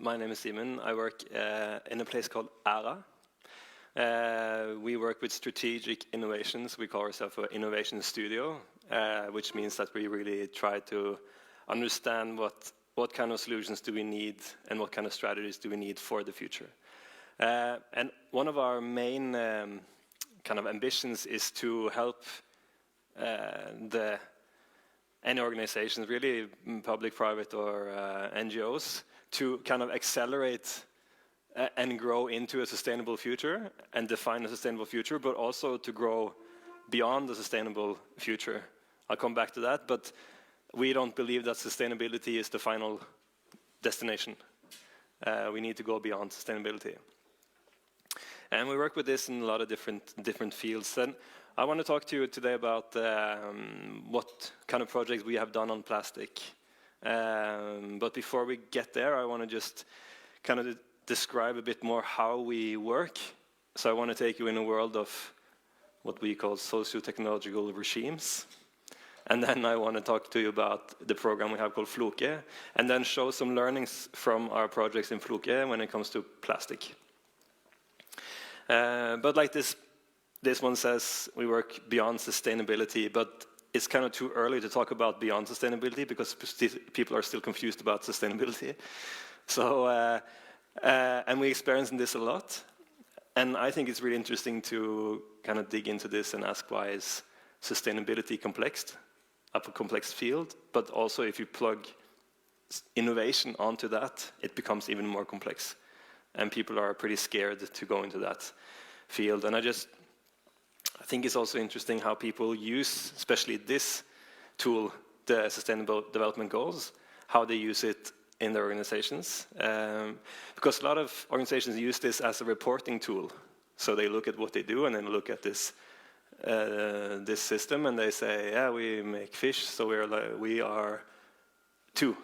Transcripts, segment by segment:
My name is Simen. I work in a place called Æra. We work with strategic innovations. We call ourselves an innovation studio, which means that we really try to understand what kind of solutions do we need and what kind of strategies do we need for the future. And one of our main kind of ambitions is to help any organizations, really public, private, or NGOs, to kind of accelerate and grow into a sustainable future and define a sustainable future, but also to grow beyond the sustainable future. I'll come back to that, but we don't believe that sustainability is the final destination. We need to go beyond sustainability. And we work with this in a lot of different fields. And I want to talk to you today about what kind of projects we have done on plastic. But before we get there, I want to just kind of describe a bit more how we work. So I want to take you in a world of what we call socio-technological regimes. And then I want to talk to you about the program we have called Floke, and then show some learnings from our projects in Floke when it comes to plastic. But like this one says, we work beyond sustainability, but it's kind of too early to talk about beyond sustainability because people are still confused about sustainability. So, and we experience this a lot. And I think it's really interesting to kind of dig into this and ask, why is sustainability complex, a complex field? But also if you plug innovation onto that, it becomes even more complex. And people are pretty scared to go into that field. And I think it's also interesting how people use, especially this tool, the Sustainable Development Goals, how they use it in their organizations. Because a lot of organizations use this as a reporting tool. So they look at what they do and then look at this system and they say, yeah, we make fish, so we are 2,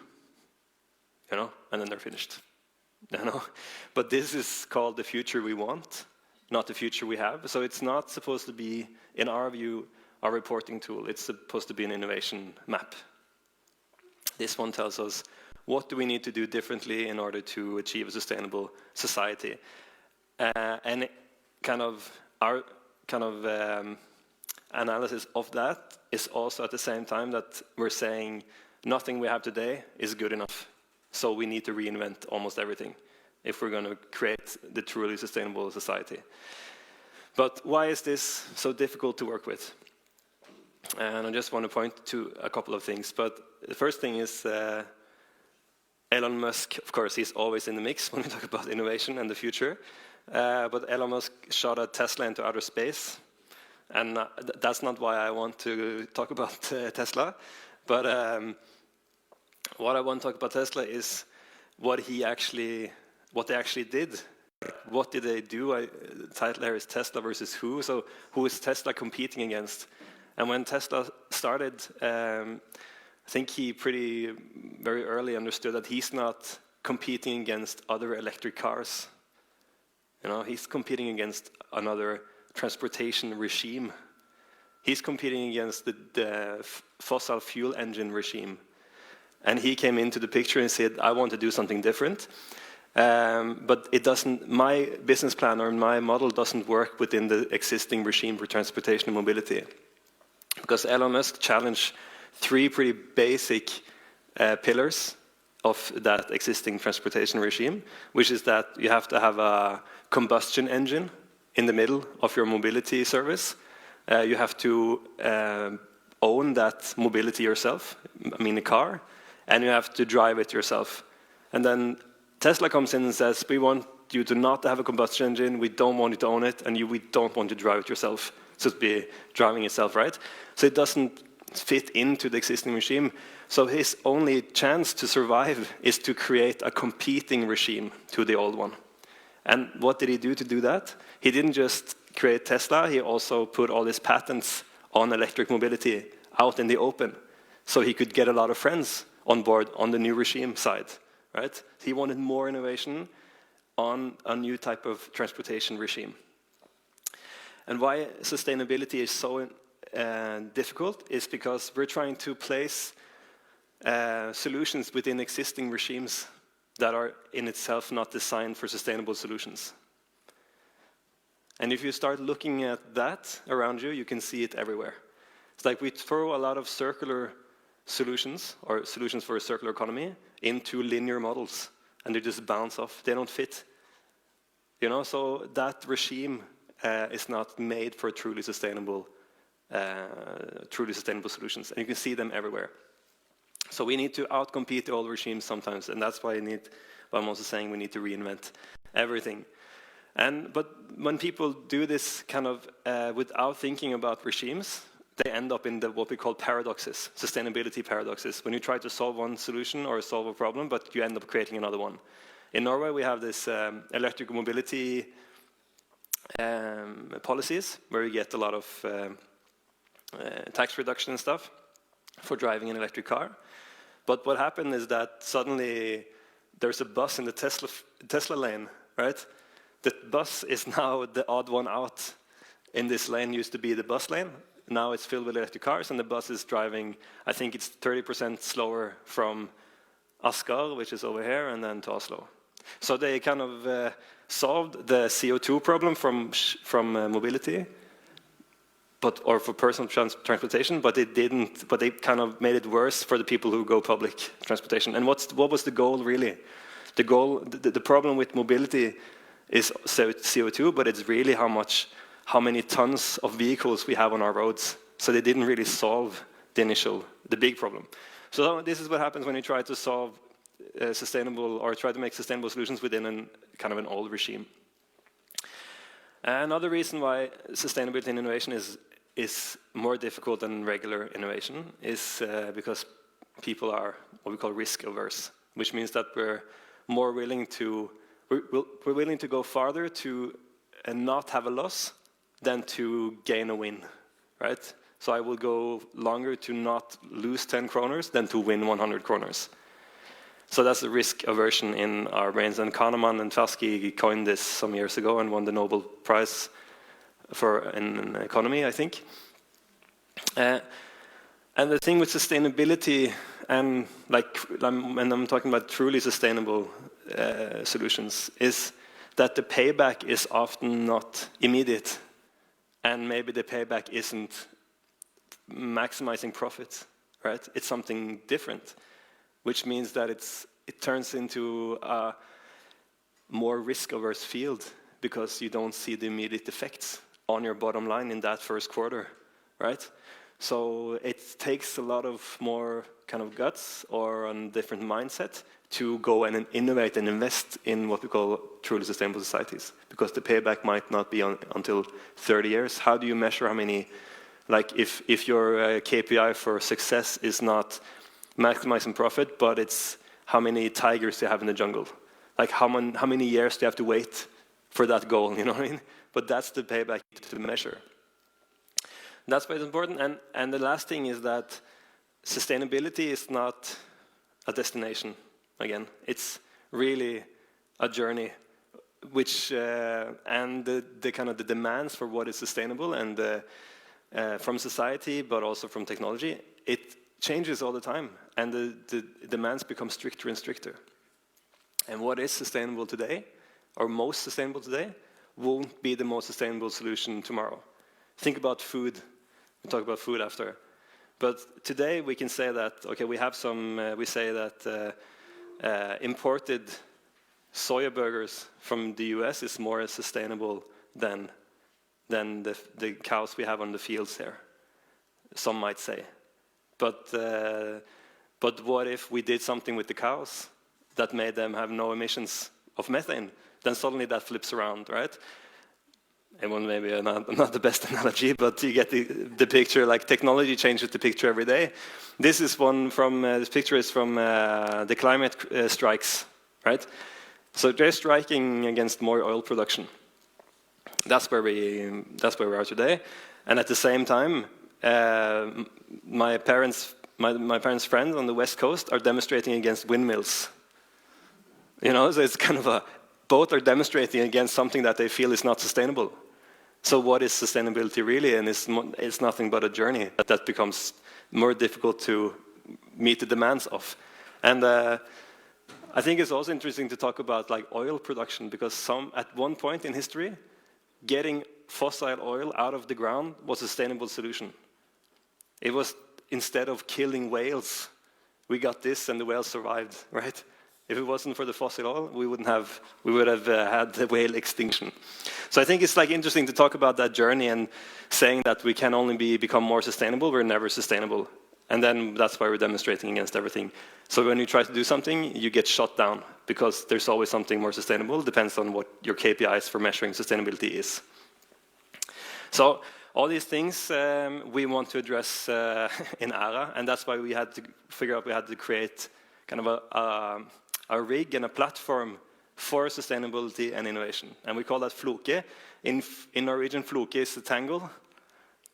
and then they're finished. But this is called the future we want, not the future we have. So it's not supposed to be, in our view, our reporting tool. It's supposed to be an innovation map. This one tells us what do we need to do differently in order to achieve a sustainable society. And our analysis of that is also at the same time that we're saying nothing we have today is good enough. So we need to reinvent almost everything if we're going to create the truly sustainable society. But why is this so difficult to work with? And I just want to point to a couple of things. But the first thing is Elon Musk, of course, he's always in the mix when we talk about innovation and the future. But Elon Musk shot a Tesla into outer space. And that's not why I want to talk about Tesla. But what I want to talk about Tesla is what they actually did. What did they do? The title here is Tesla versus who. So who is Tesla competing against? And when Tesla started, I think he very early understood that he's not competing against other electric cars. He's competing against another transportation regime. He's competing against the fossil fuel engine regime. And he came into the picture and said, I want to do something different. But it doesn't, my business plan or my model doesn't work within the existing regime for transportation and mobility. Because Elon Musk challenged 3 pretty basic pillars of that existing transportation regime, which is that you have to have a combustion engine in the middle of your mobility service. You have to own that mobility yourself, a car, and you have to drive it yourself. And then Tesla comes in and says, we want you to not have a combustion engine, we don't want you to own it, and we don't want you to drive it yourself. So it's be driving itself, right? So it doesn't fit into the existing regime. So his only chance to survive is to create a competing regime to the old one. And what did he do to do that? He didn't just create Tesla, he also put all his patents on electric mobility out in the open. So he could get a lot of friends on board on the new regime side, right? He wanted more innovation on a new type of transportation regime. And why sustainability is so difficult is because we're trying to place solutions within existing regimes. that are in itself not designed for sustainable solutions. And if you start looking at that around you, you can see it everywhere. It's like we throw a lot of circular solutions, or solutions for a circular economy, into linear models, and they just bounce off. They don't fit. You know, so that regime is not made for truly sustainable solutions, and you can see them everywhere. So we need to outcompete the old regimes sometimes, and that's why I'm also saying we need to reinvent everything. But when people do this kind of without thinking about regimes, they end up in what we call paradoxes, sustainability paradoxes. When you try to solve one solution or solve a problem, but you end up creating another one. In Norway, we have this electric mobility policies where you get a lot of tax reduction and stuff for driving an electric car. But what happened is that suddenly there's a bus in the Tesla lane, right? The bus is now the odd one out. In this lane used to be the bus lane. Now it's filled with electric cars, and the bus is driving, I think it's 30% slower from Asker, which is over here, and then to Oslo. So they kind of solved the CO2 problem from mobility, or for personal transportation, but it didn't. But they kind of made it worse for the people who go public transportation. And what was the goal really? The goal, the problem with mobility is CO2, but it's really how many tons of vehicles we have on our roads. So they didn't really solve the big problem. So this is what happens when you try to solve sustainable, or try to make sustainable solutions within kind of an old regime. Another reason why sustainability and innovation is more difficult than regular innovation is because people are what we call risk averse, which means that we're willing to go farther to not have a loss than to gain a win, right? So I will go longer to not lose 10 kroners than to win 100 kroners. So that's the risk aversion in our brains. And Kahneman and Tversky coined this some years ago and won the Nobel Prize in economy, I think. And the thing with sustainability, and when I'm talking about truly sustainable solutions, is that the payback is often not immediate, and maybe the payback isn't maximizing profits, right? It's something different, which means that it turns into a more risk-averse field because you don't see the immediate effects on your bottom line in that first quarter, right? So it takes a lot of more kind of guts or a different mindset to go and innovate and invest in what we call truly sustainable societies, because the payback might not be until 30 years. How do you measure how many, like if your KPI for success is not maximizing profit, but it's how many tigers do you have in the jungle? Like how many years do you have to wait for that goal, you know what I mean? But that's the payback to measure. That's why it's important. And the last thing is that sustainability is not a destination. Again, it's really a journey, which and the kind of the demands for what is sustainable and from society, but also from technology, it changes all the time, and the demands become stricter and stricter. And what is sustainable today, or most sustainable today, won't be the most sustainable solution tomorrow. Think about food. We'll talk about food after. But today we can say that, okay, we have some, we say that imported soya burgers from the US is more sustainable than the cows we have on the fields here. Some might say. But what if we did something with the cows that made them have no emissions of methane? Then suddenly that flips around, right? And one maybe not the best analogy, but you get the picture. Like technology changes the picture every day. This is one from this picture is from the climate strikes, right? So they're striking against more oil production. That's where we are today. And at the same time, my parents' friends on the West Coast are demonstrating against windmills. You know, so it's kind of both are demonstrating against something that they feel is not sustainable. So what is sustainability really? And it's nothing but a journey that becomes more difficult to meet the demands of. And I think it's also interesting to talk about like oil production, because at one point in history, getting fossil oil out of the ground was a sustainable solution. It was, instead of killing whales, we got this and the whales survived, right? If it wasn't for the fossil oil, we would have had the whale extinction. So I think it's like interesting to talk about that journey and saying that we can only become more sustainable. We're never sustainable. And then that's why we're demonstrating against everything. So when you try to do something, you get shut down, because there's always something more sustainable. Depends on what your KPIs for measuring sustainability is. So all these things we want to address in Æra, and that's why we had to figure out we had to create kind of a rig and a platform for sustainability and innovation. And we call that Floke. In Norwegian, Floke is a tangle.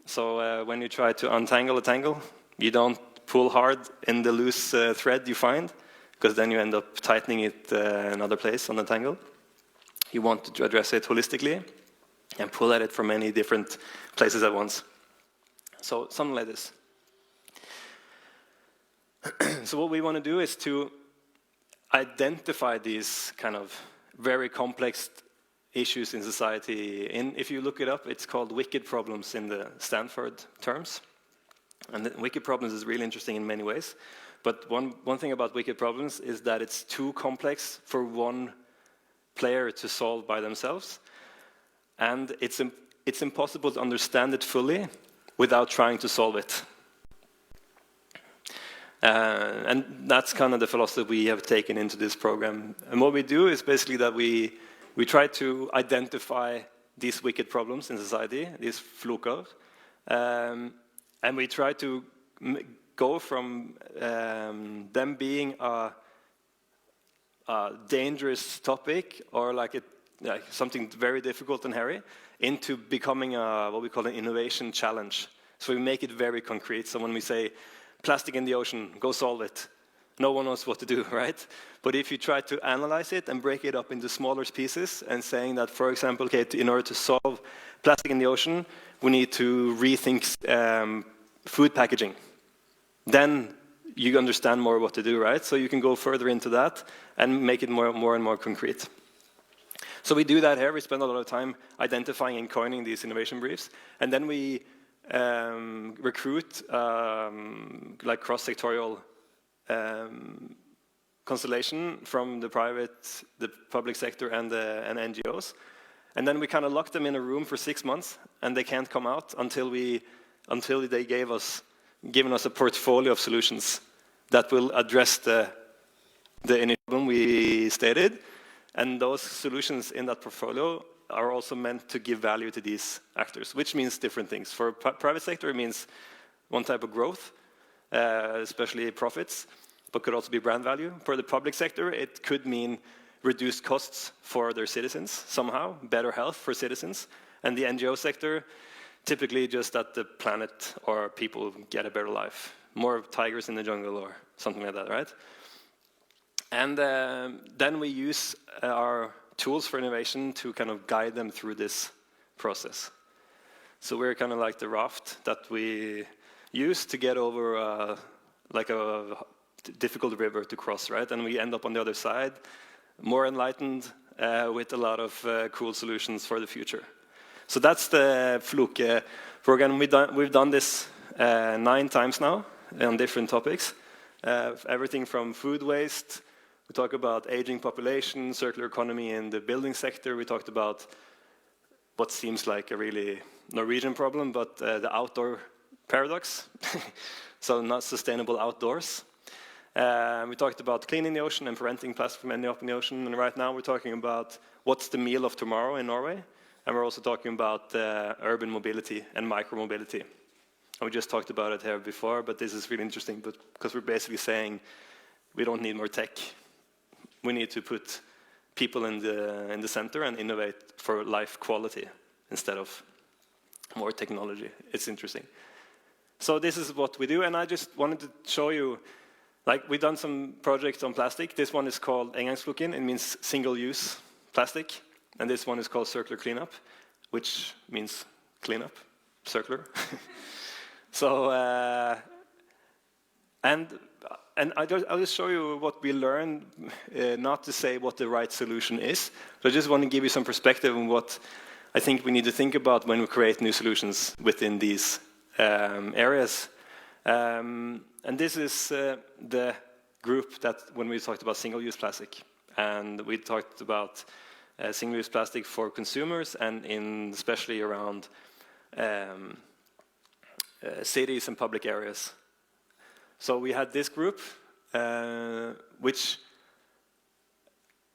So when you try to untangle a tangle, you don't pull hard in the loose thread you find, because then you end up tightening it another place on the tangle. You want to address it holistically and pull at it from many different places at once. So something like this. So what we want to do is to identify these kind of very complex issues in society. If you look it up, it's called wicked problems in the Stanford terms. And the wicked problems is really interesting in many ways. But one thing about wicked problems is that it's too complex for one player to solve by themselves. And it's impossible to understand it fully without trying to solve it. And that's kind of the philosophy we have taken into this program. And what we do is basically that we try to identify these wicked problems in society, these floker, and we try to go from them being a dangerous topic or like something very difficult and hairy into becoming what we call an innovation challenge. So we make it very concrete. So when we say plastic in the ocean, go solve it, no one knows what to do, right? But if you try to analyze it and break it up into smaller pieces and saying that, for example, okay, in order to solve plastic in the ocean, we need to rethink food packaging. Then you understand more what to do, right? So you can go further into that and make it more and more concrete. So we do that here. We spend a lot of time identifying and coining these innovation briefs. And then we recruit like cross-sectorial constellation from the public sector and NGOs. And then we kind of lock them in a room for 6 months, and they can't come out until they given us a portfolio of solutions that will address the problem we stated. And those solutions in that portfolio are also meant to give value to these actors, which means different things. For private sector, it means one type of growth, especially profits, but could also be brand value. For the public sector, it could mean reduced costs for their citizens somehow, better health for citizens. And the NGO sector, typically just that the planet or people get a better life. More tigers in the jungle or something like that, right? And then we use our tools for innovation to kind of guide them through this process. So we're kind of like the raft that we use to get over like a difficult river to cross, right? And we end up on the other side, more enlightened, with a lot of cool solutions for the future. So that's the Floke program. We've done this 9 times now on different topics. Everything from food waste. We talk about aging population, circular economy in the building sector. We talked about what seems like a really Norwegian problem, but the outdoor paradox. So not sustainable outdoors. We talked about cleaning the ocean and preventing plastic from ending up in the ocean. And right now we're talking about what's the meal of tomorrow in Norway. And we're also talking about urban mobility and micro-mobility. And we just talked about it here before, but this is really interesting because we're basically saying we don't need more tech. We need to put people in the center and innovate for life quality instead of more technology. It's interesting. So this is what we do, and I just wanted to show you, like we've done some projects on plastic. This one is called engangsbruken. It means single-use plastic. And this one is called circular cleanup, which means cleanup, circular. So, and And I'll just show you what we learned, not to say what the right solution is, but I just want to give you some perspective on what I think we need to think about when we create new solutions within these areas. And this is the group that when we talked about single-use plastic, and we talked about single-use plastic for consumers, and especially around cities and public areas. So we had this group, which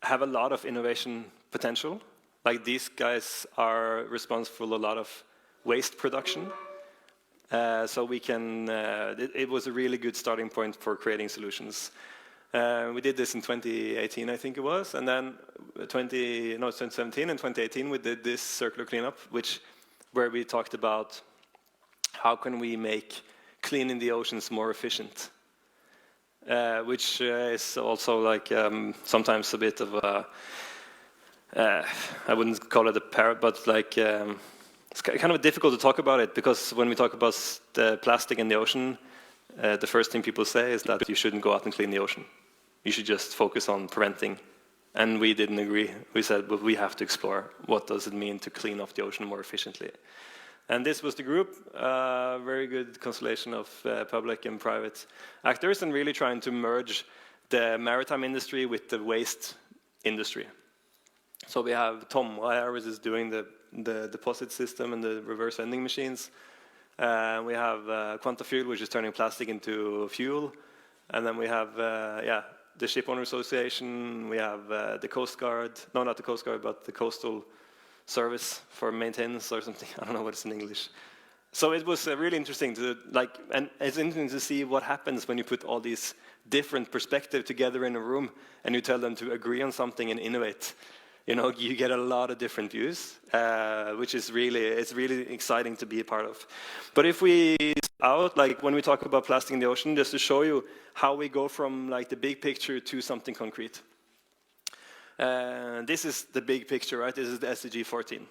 have a lot of innovation potential. Like these guys are responsible for a lot of waste production. So we can, it was a really good starting point for creating solutions. We did this in 2018, I think it was, and then 2017 and 2018 we did this circular cleanup, where we talked about how can we make cleaning the oceans more efficient, which is also like sometimes a bit of a, I wouldn't call it a parrot, but like it's kind of difficult to talk about it, because when we talk about the plastic in the ocean, the first thing people say is that you shouldn't go out and clean the ocean. You should just focus on preventing. And we didn't agree. We said, but we have to explore what does it mean to clean up the ocean more efficiently. And this was the group, very good constellation of public and private actors, and really trying to merge the maritime industry with the waste industry. So we have Tom, who is doing the deposit system and the reverse vending machines. We have Quantafuel, which is turning plastic into fuel. And then we have the Ship Owner Association. We have the Coast Guard. No, not the Coast Guard, but the Coastal Service for maintenance or something. I don't know what it's in English. So it was really interesting to and it's interesting to see what happens when you put all these different perspectives together in a room and you tell them to agree on something and innovate. You know, you get a lot of different views, which is it's really exciting to be a part of. But if we like when we talk about plastic in the ocean, just to show you how we go from like the big picture to something concrete. This is the big picture, right? This is the SDG 14,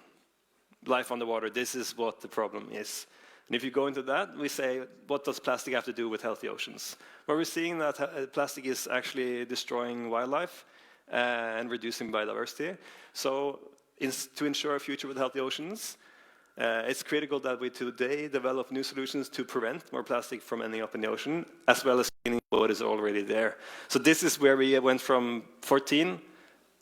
life on the water. This is what the problem is. And if you go into that, we say, what does plastic have to do with healthy oceans? Well, we're seeing that plastic is actually destroying wildlife and reducing biodiversity. So to ensure a future with healthy oceans, it's critical that we today develop new solutions to prevent more plastic from ending up in the ocean, as well as cleaning what is already there. So this is where we went from 14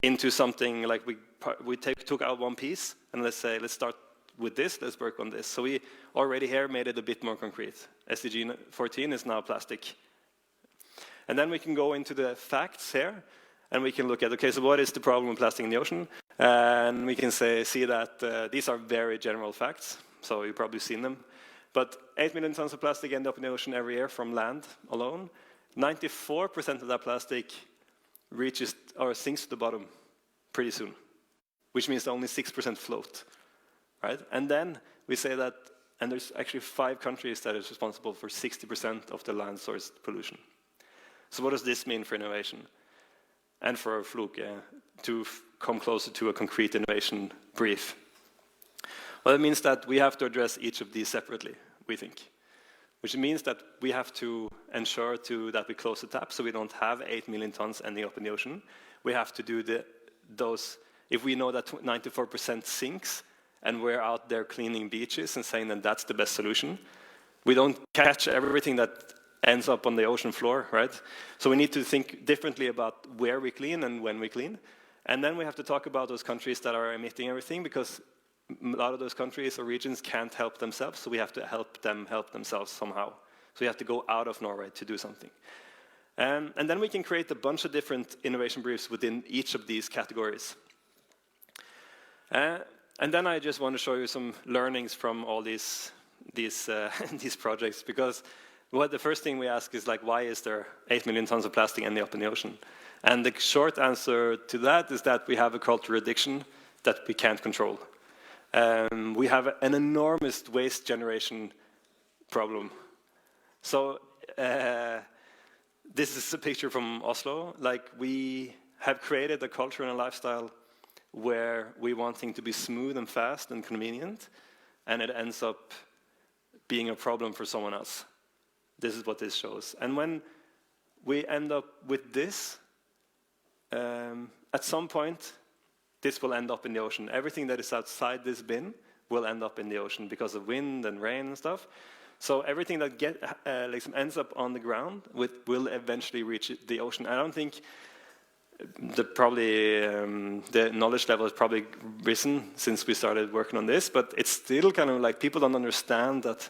into something like we took out one piece, and let's start with this, let's work on this. So we already here made it a bit more concrete. SDG 14 is now plastic. And then we can go into the facts here, and we can look at, okay, so what is the problem with plastic in the ocean? And we can see that these are very general facts, so you've probably seen them. But 8 million tons of plastic end up in the ocean every year from land alone. 94% of that plastic reaches or sinks to the bottom pretty soon, which means only 6% float, right? And then we say that, and there's actually 5 countries that is responsible for 60% of the land-sourced pollution. So what does this mean for innovation? And for Floke to come closer to a concrete innovation brief? Well, it means that we have to address each of these separately, we think. Which means that we have to ensure that we close the tap so we don't have 8 million tons ending up in the ocean. We have to do those, if we know that 94% sinks and we're out there cleaning beaches and saying that that's the best solution, we don't catch everything that ends up on the ocean floor, right? So we need to think differently about where we clean and when we clean. And then we have to talk about those countries that are emitting everything, because a lot of those countries or regions can't help themselves, so we have to help them help themselves somehow. So we have to go out of Norway to do something. And then we can create a bunch of different innovation briefs within each of these categories. And then I just want to show you some learnings from all these projects, because the first thing we ask is, like, why is there 8 million tons of plastic ending up in the ocean? And the short answer to that is that we have a cultural addiction that we can't control. We have an enormous waste generation problem. So this is a picture from Oslo. Like, we have created a culture and a lifestyle where we want things to be smooth and fast and convenient, and it ends up being a problem for someone else. This is what this shows. And when we end up with this. At some point, this will end up in the ocean. Everything that is outside this bin will end up in the ocean because of wind and rain and stuff. So everything that ends up on the ground will eventually reach the ocean. I don't think the knowledge level has probably risen since we started working on this, but it's still kind of like people don't understand that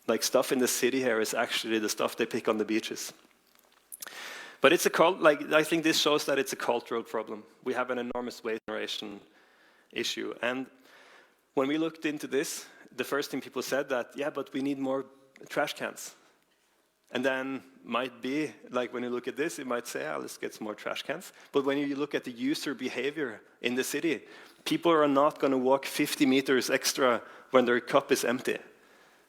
like stuff in the city here is actually the stuff they pick on the beaches. But it's I think this shows that it's a cultural problem. We have an enormous waste generation issue. And when we looked into this, the first thing people said that, yeah, but we need more trash cans. And then might be, like when you look at this, it might say, let's get some more trash cans. But when you look at the user behavior in the city, people are not going to walk 50 meters extra when their cup is empty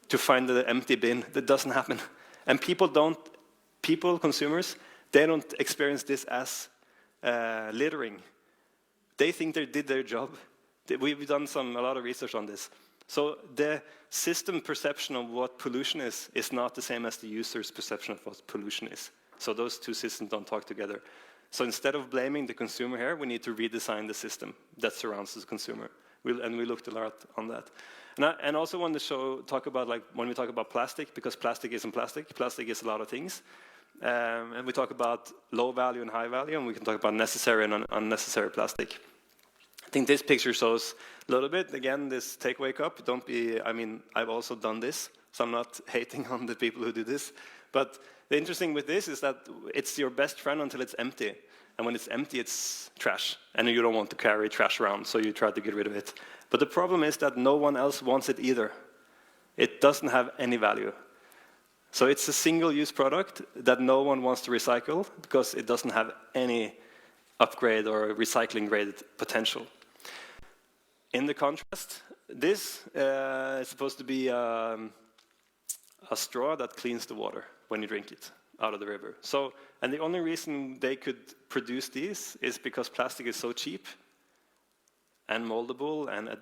to find the empty bin. That doesn't happen. And consumers, they don't experience this as littering. They think they did their job. We've done a lot of research on this. So the system perception of what pollution is not the same as the user's perception of what pollution is. So those two systems don't talk together. So instead of blaming the consumer here, we need to redesign the system that surrounds the consumer. And we looked a lot on that. And I also want to talk about like when we talk about plastic, because plastic isn't plastic. Plastic is a lot of things. And we talk about low value and high value, and we can talk about necessary and unnecessary plastic. I think this picture shows a little bit, again, this takeaway cup. I've also done this, so I'm not hating on the people who do this. But the interesting with this is that it's your best friend until it's empty. And when it's empty, it's trash. And you don't want to carry trash around, so you try to get rid of it. But the problem is that no one else wants it either. It doesn't have any value. So it's a single-use product that no one wants to recycle because it doesn't have any upgrade or recycling grade potential. In the contrast, this is supposed to be a straw that cleans the water when you drink it out of the river. And the only reason they could produce these is because plastic is so cheap and moldable and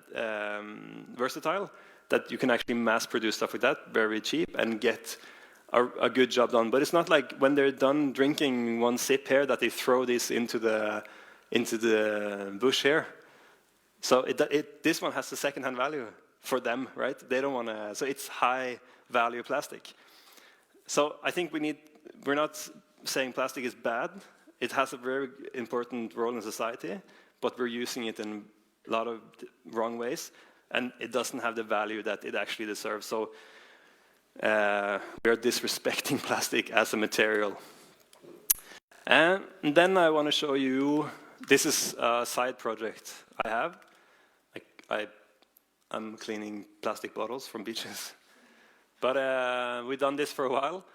versatile that you can actually mass produce stuff like that very cheap and get a good job done. But it's not like when they're done drinking one sip here that they throw this into the bush here. So this one has the second-hand value for them, right? They don't want to. So it's high-value plastic. So I think we're not saying plastic is bad. It has a very important role in society, but we're using it in a lot of wrong ways, and it doesn't have the value that it actually deserves. So we're disrespecting plastic as a material. And then I want to show you, this is a side project I have. I'm cleaning plastic bottles from beaches. But we've done this for a while.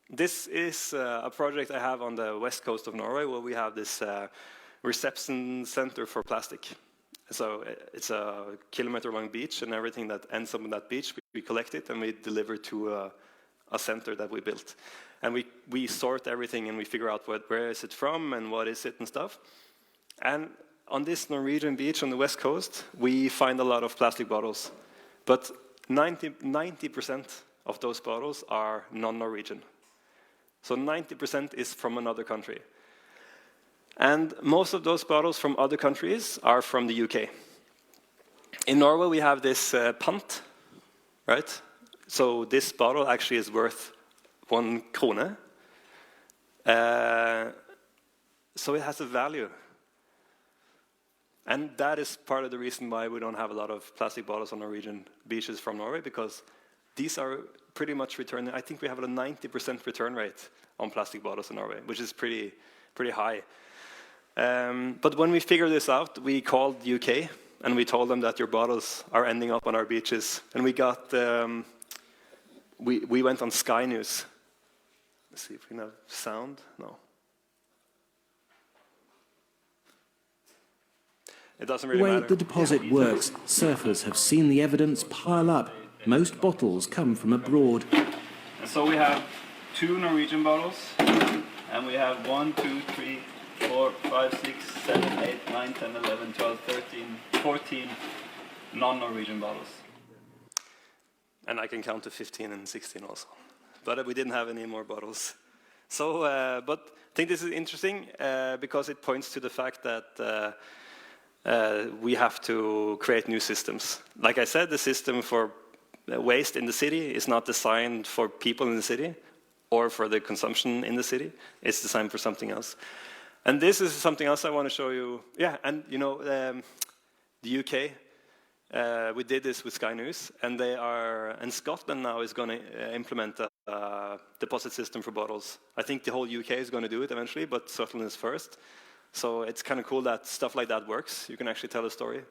This is a project I have on the west coast of Norway where we have this reception center for plastic. So it's a kilometer-long beach, and everything that ends up on that beach, we collect it and we deliver to a center that we built. And we sort everything and we figure out where is it from and what is it and stuff. And on this Norwegian beach on the west coast, we find a lot of plastic bottles. But 90% of those bottles are non-Norwegian. So 90% is from another country. And most of those bottles from other countries are from the UK. In Norway, we have this pant, right? So this bottle actually is worth 1 krone. So it has a value. And that is part of the reason why we don't have a lot of plastic bottles on Norwegian beaches from Norway, because these are pretty much returned. I think we have a 90% return rate on plastic bottles in Norway, which is pretty high. But when we figured this out, we called the UK and we told them that your bottles are ending up on our beaches. And we got, we went on Sky News. Let's see if we can have sound. No. It doesn't really matter. The way the deposit works, surfers have seen the evidence pile up. Most bottles come from abroad. And so we have 2 Norwegian bottles, and we have 1, 2, 3, 4, 5, 6, 7, 8, 9, 10, 11, 12, 13, 14 non-Norwegian bottles. And I can count to 15 and 16 also. But we didn't have any more bottles. So, but I think this is interesting because it points to the fact that we have to create new systems. Like I said, the system for waste in the city is not designed for people in the city or for the consumption in the city. It's designed for something else. And this is something else I want to show you. Yeah, and you know, the UK, we did this with Singleuse, and and Scotland now is going to implement a deposit system for bottles. I think the whole UK is going to do it eventually, but Scotland is first. So it's kind of cool that stuff like that works. You can actually tell a story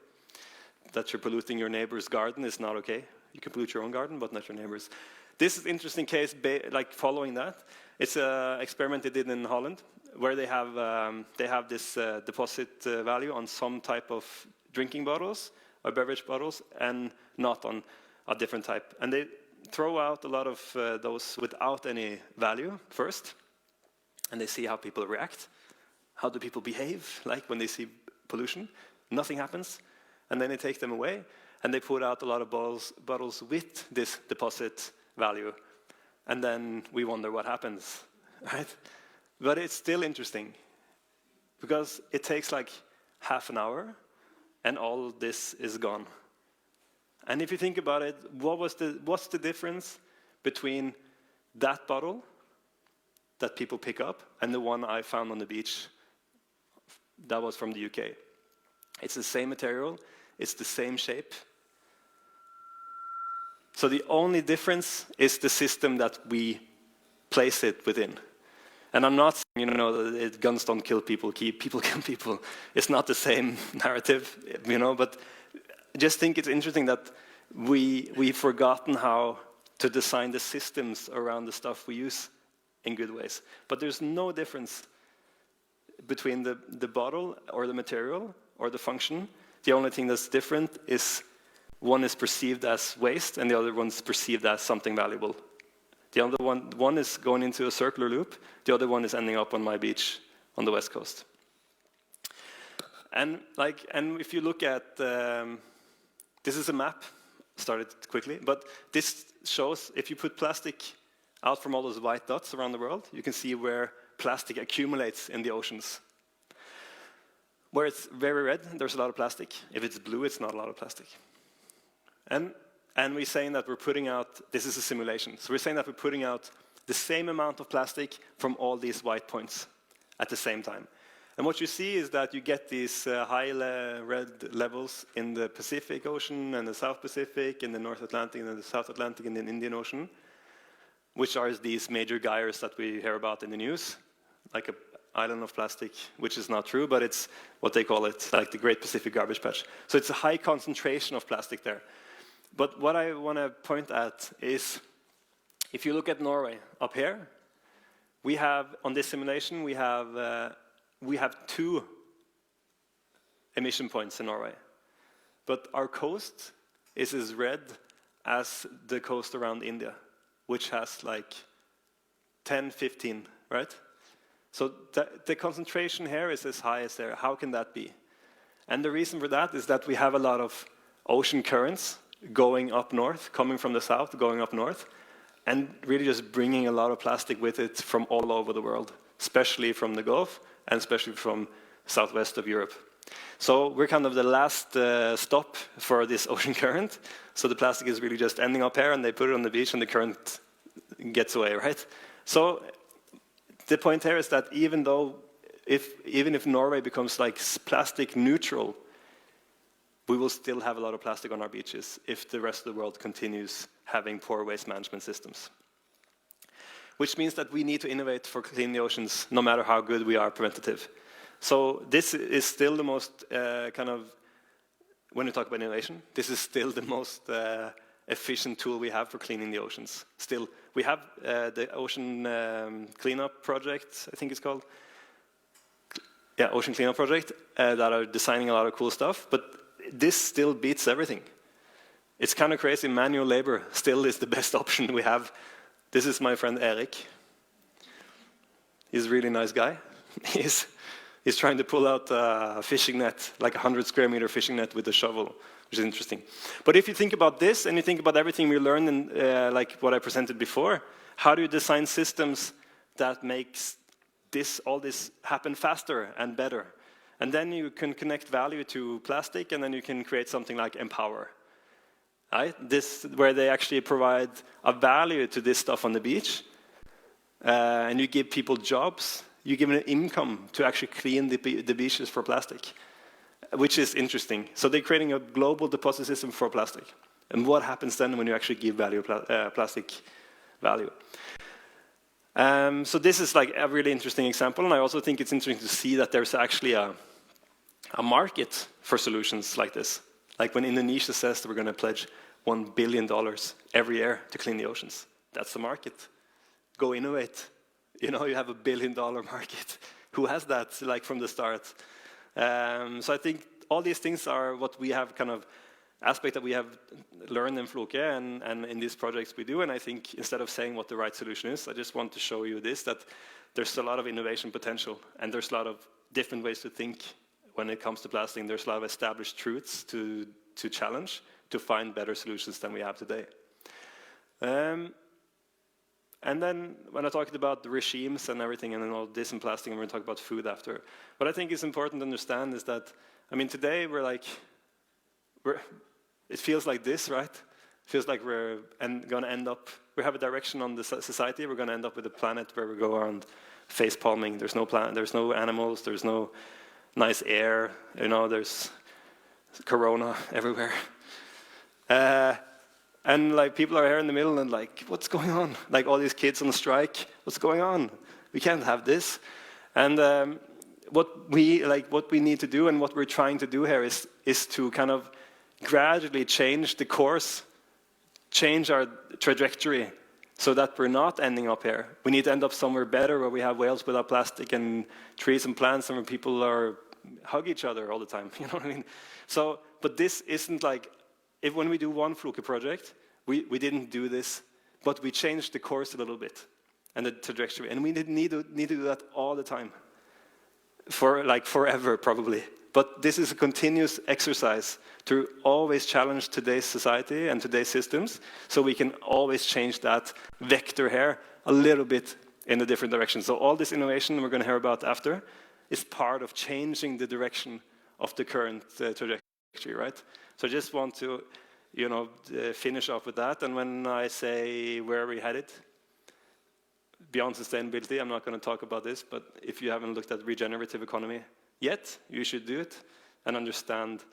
that you're polluting your neighbor's garden is not okay. You can pollute your own garden, but not your neighbor's. This is an interesting case, like following that. It's an experiment they did in Holland, where they have this deposit value on some type of drinking bottles or beverage bottles, and not on a different type. And they throw out a lot of those without any value first, and they see how people react. How do people behave, like when they see pollution? Nothing happens. And then they take them away, and they put out a lot of bottles with this deposit value. And then we wonder what happens, right? But it's still interesting, because it takes like half an hour, and all this is gone. And if you think about it, what's the difference between that bottle that people pick up and the one I found on the beach that was from the UK? It's the same material, it's the same shape. So the only difference is the system that we place it within. And I'm not saying, you know, that guns don't kill people, people kill people. It's not the same narrative, you know, but I just think it's interesting that we've forgotten how to design the systems around the stuff we use in good ways. But there's no difference between the bottle or the material or the function. The only thing that's different is one is perceived as waste and the other one's perceived as something valuable. The other one is going into a circular loop. The other one is ending up on my beach on the West Coast. And if you look at, this is a map, started quickly, but this shows if you put plastic out from all those white dots around the world, you can see where plastic accumulates in the oceans. Where it's very red, there's a lot of plastic. If it's blue, it's not a lot of plastic. And we're saying that we're putting out, this is a simulation, so we're saying that we're putting out the same amount of plastic from all these white points at the same time. And what you see is that you get these high red levels in the Pacific Ocean and the South Pacific, in the North Atlantic and the South Atlantic and the Indian Ocean, which are these major gyres that we hear about in the news, like an island of plastic, which is not true, but it's what they call it, like the Great Pacific Garbage Patch. So it's a high concentration of plastic there. But what I want to point at is, if you look at Norway up here, we have, on this simulation, we have 2 emission points in Norway. But our coast is as red as the coast around India, which has like 10, 15, right? So the concentration here is as high as there. How can that be? And the reason for that is that we have a lot of ocean currents going up north, coming from the south, going up north, and really just bringing a lot of plastic with it from all over the world, especially from the Gulf, and especially from southwest of Europe. So we're kind of the last stop for this ocean current. So the plastic is really just ending up here, and they put it on the beach, and the current gets away, right? So the point here is that even if Norway becomes like plastic neutral, we will still have a lot of plastic on our beaches if the rest of the world continues having poor waste management systems. Which means that we need to innovate for clean the oceans, no matter how good we are preventative. So this is still the most when we talk about innovation, this is still the most efficient tool we have for cleaning the oceans. Still, we have the Ocean Cleanup Project, I think it's called. Yeah, Ocean Cleanup Project, that are designing a lot of cool stuff, but this still beats everything. It's kind of crazy, manual labor still is the best option we have. This is my friend Erik. He's a really nice guy. He's trying to pull out a fishing net, like a 100 square meter fishing net with a shovel, which is interesting. But if you think about this, and you think about everything we learned in like what I presented before, how do you design systems that makes all this happen faster and better. And then you can connect value to plastic, and then you can create something like Empower. Right? This, where they actually provide a value to this stuff on the beach, and you give people jobs, you give them an income to actually clean the beaches for plastic, which is interesting. So they're creating a global deposit system for plastic. And what happens then when you actually give plastic value? So this is like a really interesting example, and I also think it's interesting to see that there's actually a market for solutions like this. Like when Indonesia says that we're going to pledge $1 billion every year to clean the oceans. That's the market. Go innovate. You know, you have $1 billion market. Who has that, like, from the start? So I think all these things are what we have kind of aspect that we have learned in Floke and in these projects we do. And I think instead of saying what the right solution is, I just want to show you this, that there's a lot of innovation potential, and there's a lot of different ways to think when it comes to plastic. There's a lot of established truths to challenge, to find better solutions than we have today. And then when I talked about the regimes and everything, and then all this and plastic, and we're going to talk about food after. What I think is important to understand is that, I mean, today it feels like this, right? It feels like we're going to end up, we have a direction on the society, we're going to end up with a planet where we go around face palming. There's no planet, there's no animals, there's no nice air, you know, there's corona everywhere. And like people are here in the middle and like, what's going on? Like all these kids on strike, what's going on? We can't have this. And what we need to do and what we're trying to do here is to kind of gradually change the course, change our trajectory so that we're not ending up here. We need to end up somewhere better where we have whales without plastic and trees and plants and where people hug each other all the time. You know what I mean? So, but this isn't like, when we do one Floke project, we didn't do this, but we changed the course a little bit and the trajectory. And we need to do that all the time. For like forever, probably. But this is a continuous exercise to always challenge today's society and today's systems, so we can always change that vector here a little bit in a different direction. So all this innovation we're going to hear about after is part of changing the direction of the current trajectory, right? So I just want to, you know, finish off with that. And when I say where are we headed, beyond sustainability, I'm not going to talk about this, but if you haven't looked at regenerative economy yet, you should do it and understand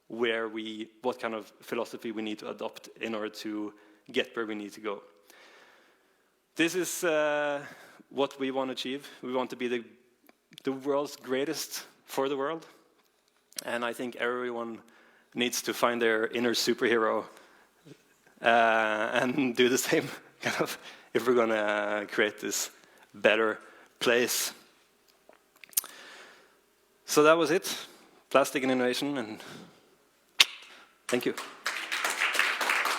what kind of philosophy we need to adopt in order to get where we need to go. This is what we want to achieve. We want to be the world's greatest for the world. And I think everyone needs to find their inner superhero and do the same kind of if we're going to create this better place. So that was it. Plastic and innovation, and thank you.